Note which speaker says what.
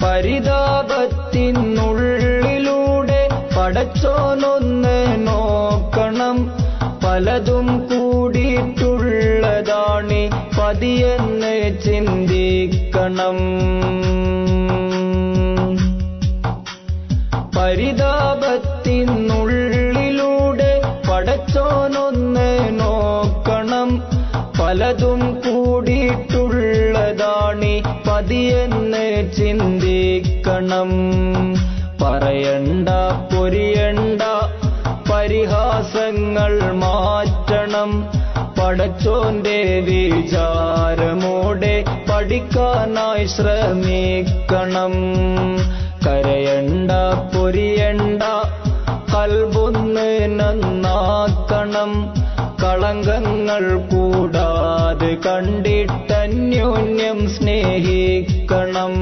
Speaker 1: പരിതാപത്തിനുള്ളിലൂടെ പടച്ചോനൊന്ന് നോക്കണം. പലതും കൂടിയിട്ടുള്ളതാണി പതിയെന്ന് ചിന്തിക്കണം. പരിതാപത്തിനുള്ളിലൂടെ പടച്ചോനൊന്ന് നോക്കണം. പലതും കൂടിയിട്ടുള്ളതാണി പതിയെന്ന് ചിന്തിക്കണം. പറയണ്ട പൊരിയണ്ട പരിഹാസങ്ങൾ മാറ്റണം. പടച്ചോന്റെ വിചാരമോടെ പഠിക്കാനായി ശ്രമിക്കണം. കരയണ്ട പൊരിയണ്ട ഖൽബൊന്ന് നന്നാക്കണം. കളങ്കങ്ങൾ കൂടാതെ കണ്ടിട്ടന്യോന്യം സ്നേഹിക്കണം.